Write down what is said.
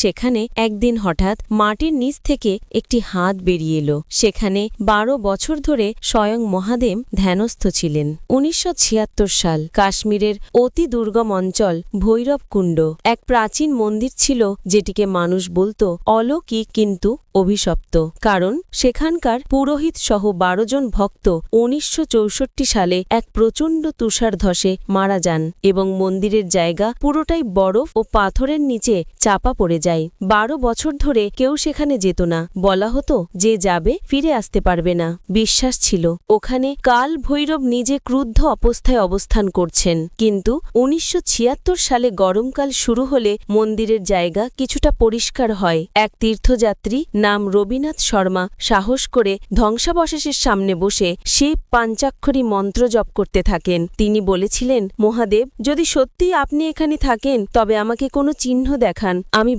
সেখানে একদিন হঠাৎ মাটির নিচ থেকে একটি হাত বেরিয়ে এলো। সেখানে 12 বছর ধরে স্বয়ং মহাদেব ধ্যানস্থ ছিলেন। 1976 সাল, কাশ্মীরের অতি দুর্গম অঞ্চল ভৈরবকুণ্ড এক প্রাচীন মন্দির ছিল, যেটিকে মানুষ বলতো অলৌকিক কিন্তু অভিশপ্ত, কারণ সেখানকার পুরোহিত সহ 12 জন ভক্ত 1964 সালে এক প্রচণ্ড তুষারধসে মারা যান এবং মন্দিরের জায়গা পুরোটাই বরফ ও পাথরের নিচে চাপা পড়ে যায়। 12 বছর ধরে কেউ সেখানে যেত না। বলা হতো যে যাবে ফিরে আসতে পারবে না। বিশ্বাস ছিল ওখানে কাল ভৈরব নিজে ক্রুদ্ধ অবস্থায় অবস্থান করছেন। কিন্তু 1976 সালে গরমকাল শুরু হলে মন্দিরের জায়গা কিছুটা পরিষ্কার হয়। এক তীর্থযাত্রী নাম রবীনাথ শর্মা সাহস করে ধ্বংসাবশেষের সামনে বসে শিব পাঞ্চাক্ষরী মন্ত্র জপ করতে থাকেন। তিনি বলেছিলেন, মহাদেব, যদি সত্যিই আপনি এখানে থাকেন তবে আমাকে কোনো চিহ্ন দেখান, আমি